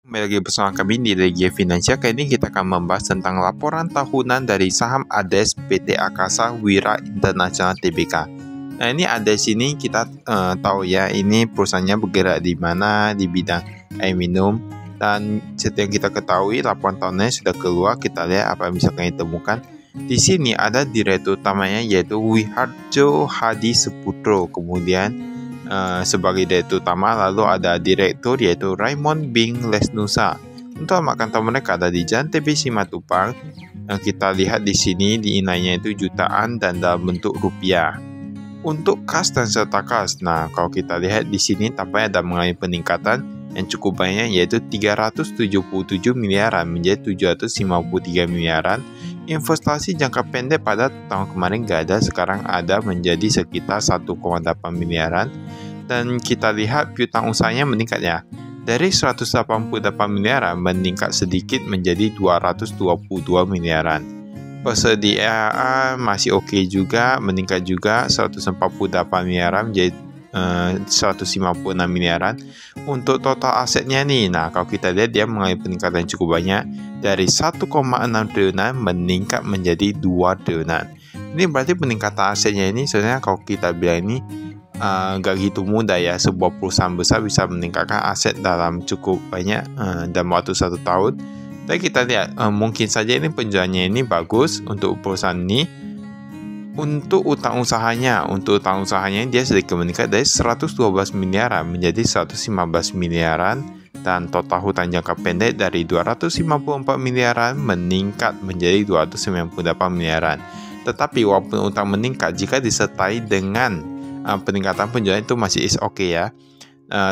Kembali lagi bersama kami di Regia Finansial. Kali ini kita akan membahas tentang laporan tahunan dari saham ADES PT Akasa Wira Internasional Tbk. Nah, ini ADES ini kita tahu ya, ini perusahaannya bergerak di mana, di bidang air minum. Dan seperti yang kita ketahui, laporan tahunannya sudah keluar. Kita lihat apa yang bisa kami temukan. Di sini ada direktur utamanya yaitu Wiharjo Hadi Seputro. Kemudian sebagai direktur utama, lalu ada direktur yaitu Raymond Bing Lesnusa. Untuk alamat kantor mereka ada di Jalan TB Simatupang. Kita lihat di sini di nilainya itu jutaan dan dalam bentuk rupiah. Untuk kas dan serta kas, nah kalau kita lihat di sini tampaknya ada mengalami peningkatan yang cukup banyak yaitu 377 miliaran menjadi 753 miliaran. Investasi jangka pendek pada tahun kemarin gak ada, sekarang ada menjadi sekitar 1,8 miliaran. Dan kita lihat piutang usahanya meningkat ya. Dari 188 miliaran meningkat sedikit menjadi 222 miliaran. Persediaan masih oke juga, meningkat juga 148 miliaran menjadi 156 miliaran. Untuk total asetnya nih, nah kalau kita lihat dia mengalami peningkatan cukup banyak dari 1,6 triliunan meningkat menjadi 2 triliunan. Ini berarti peningkatan asetnya ini sebenarnya kalau kita bilang ini gak gitu mudah ya. Sebuah perusahaan besar bisa meningkatkan aset dalam cukup banyak dalam waktu 1 tahun. Tapi kita lihat mungkin saja ini penjualannya ini bagus untuk perusahaan ini. Untuk utang usahanya dia sedikit meningkat dari 112 miliaran menjadi 115 miliaran. Dan total hutang jangka pendek dari 254 miliaran meningkat menjadi 298 miliaran. Tetapi walaupun utang meningkat, jika disertai dengan peningkatan penjualan itu masih is oke ya.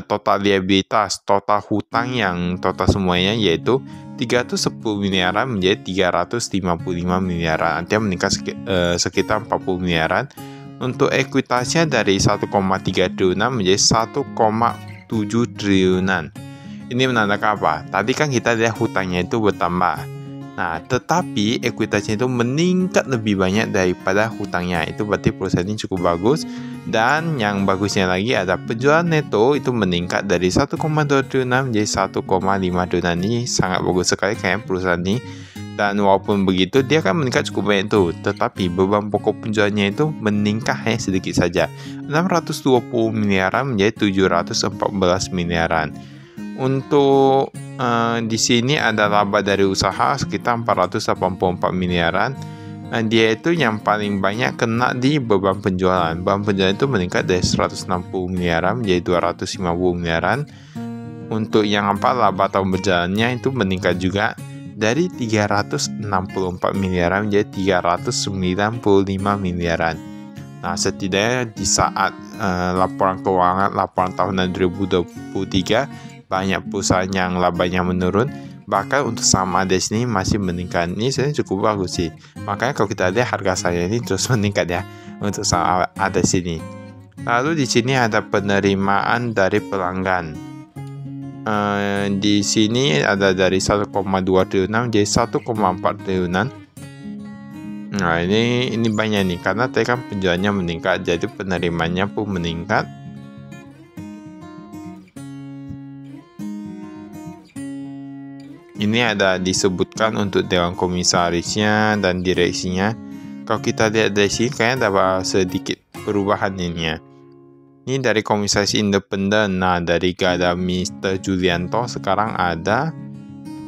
Total liabilitas, total hutang yang total semuanya yaitu 310 miliaran menjadi 355 miliaran. Artinya meningkat sekitar 40 miliaran. Untuk ekuitasnya dari 1,3 triliunan menjadi 1,7 triliunan. Ini menandakan apa? Tadi kan kita lihat hutangnya itu bertambah. Nah, tetapi ekuitasnya itu meningkat lebih banyak daripada hutangnya. Itu berarti perusahaan ini cukup bagus. Dan yang bagusnya lagi ada penjualan neto itu meningkat dari 1,2 triliunan menjadi 1,5 triliunan. Ini sangat bagus sekali kayak perusahaan ini. Dan walaupun begitu dia kan meningkat cukup banyak itu. Tetapi beban pokok penjualannya itu meningkat sedikit saja. 620 miliaran menjadi 714 miliaran. Untuk di sini ada laba dari usaha sekitar 484 miliaran. Dia itu yang paling banyak kena di beban penjualan. Beban penjualan itu meningkat dari 160 miliaran menjadi 250 miliaran. Untuk yang laba tahun berjalannya itu meningkat juga dari 364 miliaran menjadi 395 miliaran. Nah, setidaknya di saat laporan keuangan, laporan tahunan 2023 banyak perusahaan yang labanya menurun. Bahkan untuk saham ADES ini masih meningkat. Ini sebenarnya cukup bagus sih. Makanya kalau kita lihat harga saham ini terus meningkat ya untuk saham ADES ini. Lalu di sini ada penerimaan dari pelanggan. Di sini ada dari 1,2 triliunan menjadi 1,4 triliunan. Nah, ini banyak nih karena tadi kan penjualannya meningkat, jadi penerimaannya pun meningkat. Ini ada disebutkan untuk dewan komisarisnya dan direksinya. Kalau kita lihat dari sini kayaknya ada sedikit perubahan ini ya. Ini dari komisaris independen. Nah, dari ada Mr. Julianto sekarang ada.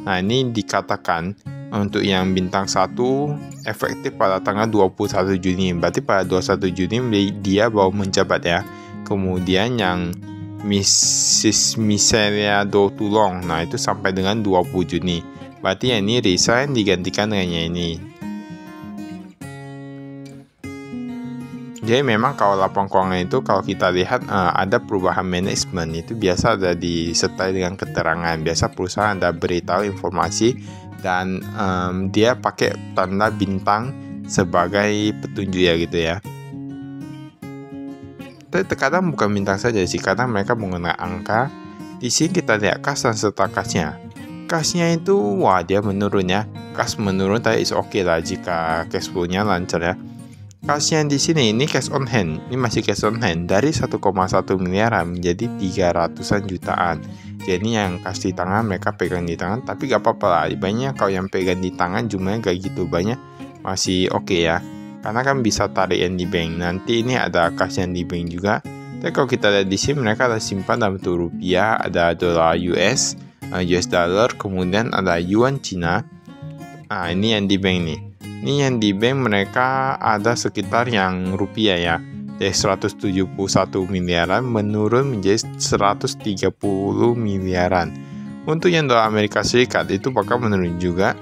Nah, ini dikatakan untuk yang bintang 1 efektif pada tanggal 21 Juni. Berarti pada 21 Juni dia baru menjabat ya. Kemudian yang Mrs. Miseria Do Tulong, nah itu sampai dengan 20 Juni. Berarti yang ini resign digantikan dengan yang ini. Jadi memang kalau laporan keuangan itu kalau kita lihat ada perubahan manajemen itu biasa ada disertai dengan keterangan. Biasa perusahaan ada beritahu informasi dan dia pakai tanda bintang sebagai petunjuk ya gitu ya. Tapi terkadang bukan bintang saja sih, kadang mereka menggunakan angka. Di sini kita lihat kas dan serta kasnya. Kasnya itu wah dia menurun ya. Kas menurun tapi is oke lah jika cash flow-nya lancar ya. Kasnya di sini ini cash on hand. Ini masih cash on hand dari 1,1 miliaran menjadi 300-an jutaan. Jadi yang kasih tangan mereka pegang di tangan, tapi gak apa-apa lah. Banyak kalau yang pegang di tangan jumlahnya gak gitu banyak, masih oke ya. Karena kan bisa tarik yang di bank. Nanti ini ada kas yang di bank juga. Tapi kalau kita lihat di sini mereka ada simpan dalam bentuk rupiah, ada dolar US dollar, kemudian ada yuan Cina. Nah ini yang di bank nih. Ini yang di bank mereka ada sekitar yang rupiah ya. Dari 171 miliaran menurun menjadi 130 miliaran. Untuk yang dolar Amerika Serikat itu bakal menurun juga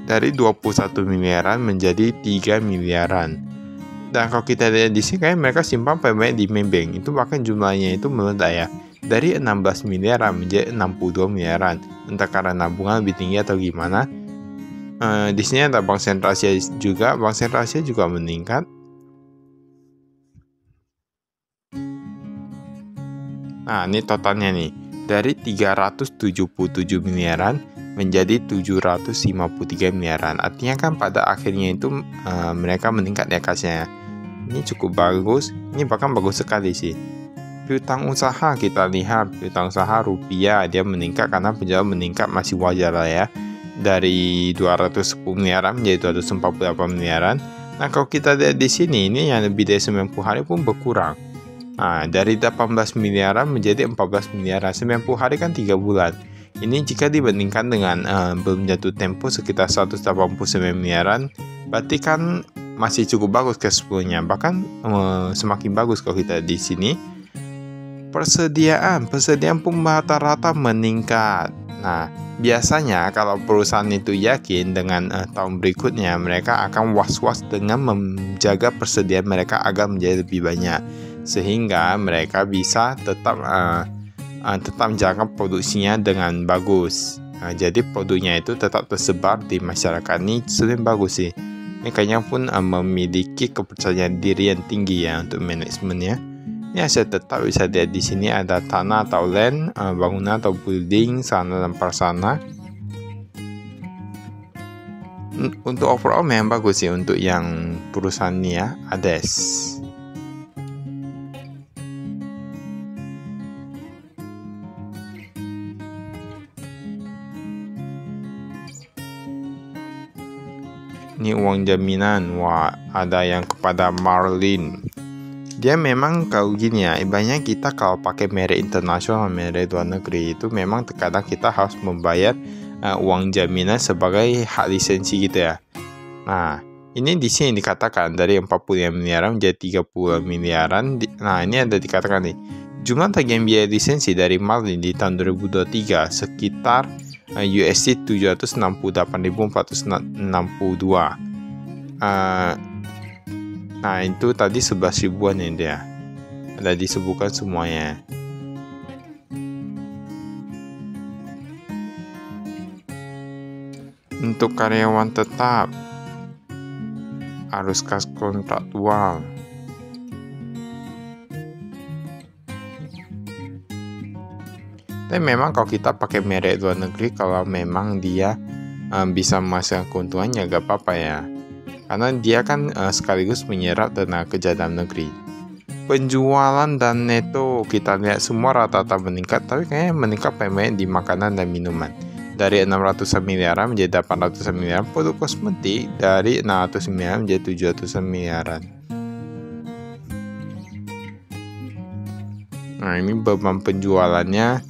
dari 21 miliaran menjadi 3 miliaran. Dan kalau kita lihat di sini kayak mereka simpan paling di main bank itu bahkan jumlahnya itu meledak ya. Dari 16 miliaran menjadi 62 miliaran. Entah karena nabungan lebih tinggi atau gimana. Di sini ada Bank Sentral Asia juga. Bank Sentral Asia juga meningkat. Nah, ini totalnya nih. Dari 377 miliaran menjadi 753 miliaran. Artinya kan pada akhirnya itu mereka meningkat ya kasnya. Ini cukup bagus. Ini bahkan bagus sekali sih. Piutang usaha kita lihat. Piutang usaha rupiah dia meningkat karena penjualan meningkat masih wajar lah ya. Dari 210 miliaran menjadi 248 miliaran. Nah, kalau kita lihat di sini ini yang lebih dari 90 hari pun berkurang. Nah, dari 18 miliaran menjadi 14 miliaran. 90 hari kan 3 bulan. Ini jika dibandingkan dengan belum jatuh tempo sekitar 189 miliaran, berarti kan masih cukup bagus cash flow-nya. Bahkan semakin bagus kalau kita di sini. Persediaan pun rata-rata meningkat. Nah, biasanya kalau perusahaan itu yakin dengan tahun berikutnya mereka akan was-was dengan menjaga persediaan mereka agar menjadi lebih banyak. Sehingga mereka bisa tetap menjaga produksinya dengan bagus. Jadi produknya itu tetap tersebar di masyarakat. Ini sudah bagus sih. Ini kayaknya pun memiliki kepercayaan diri yang tinggi ya untuk manajemennya. Ini aset tetap bisa lihat di sini ada tanah atau land, bangunan atau building, sarana dan prasarana. Untuk overall memang bagus sih untuk yang perusahaan ini ya, ADES. Ini uang jaminan, wah ada yang kepada Marlin. Dia memang kalau gini ya, ibaratnya kita kalau pakai merek internasional, merek luar negeri itu memang terkadang kita harus membayar uang jaminan sebagai hak lisensi gitu ya. Nah, ini di sini dikatakan dari 45 miliaran menjadi 30 miliaran. Nah, ini ada dikatakan nih, jumlah tagihan biaya lisensi dari Marlin di tahun 2023 sekitar USD 768.462. Nah itu tadi 11 ribuan ya dia. Ada disebutkan semuanya. Untuk karyawan tetap harus kas kontraktual. Tapi memang kalau kita pakai merek luar negeri, kalau memang dia bisa menghasilkan keuntungannya gak apa-apa ya. Karena dia kan sekaligus menyerap tenaga kerja dalam negeri. Penjualan dan neto kita lihat semua rata-rata meningkat, tapi kayaknya meningkat pemain di makanan dan minuman. Dari 600 miliaran menjadi 800 miliaran, produk kosmetik dari 600 miliaran menjadi 700 miliaran. Nah ini beban penjualannya.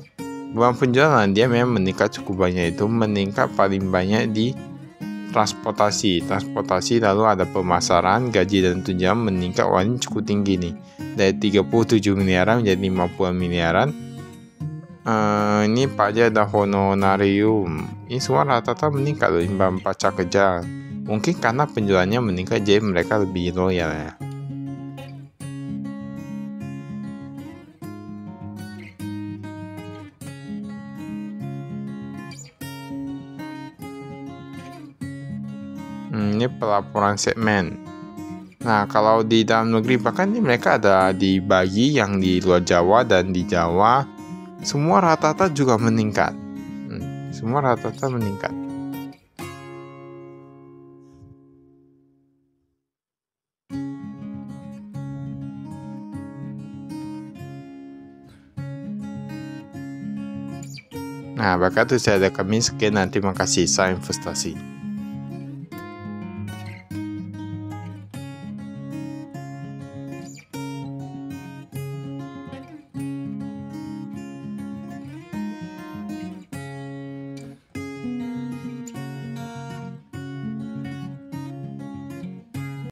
Beban penjualan dia memang meningkat cukup banyak, itu meningkat paling banyak di transportasi lalu ada pemasaran, gaji dan tunjangan meningkat warnanya cukup tinggi nih dari 37 miliaran menjadi 50 miliaran. Ini pajak dan honorarium ini semua rata-rata meningkat loh, imbang pajak kerja. Mungkin karena penjualannya meningkat jadi mereka lebih loyal ya. Ini pelaporan segmen. Nah, kalau di dalam negeri bahkan ini mereka ada dibagi yang di luar Jawa dan di Jawa. Semua rata-rata juga meningkat. Semua rata-rata meningkat. Nah, bakal itu saya ada kami sekian, nanti makasih, saya investasi.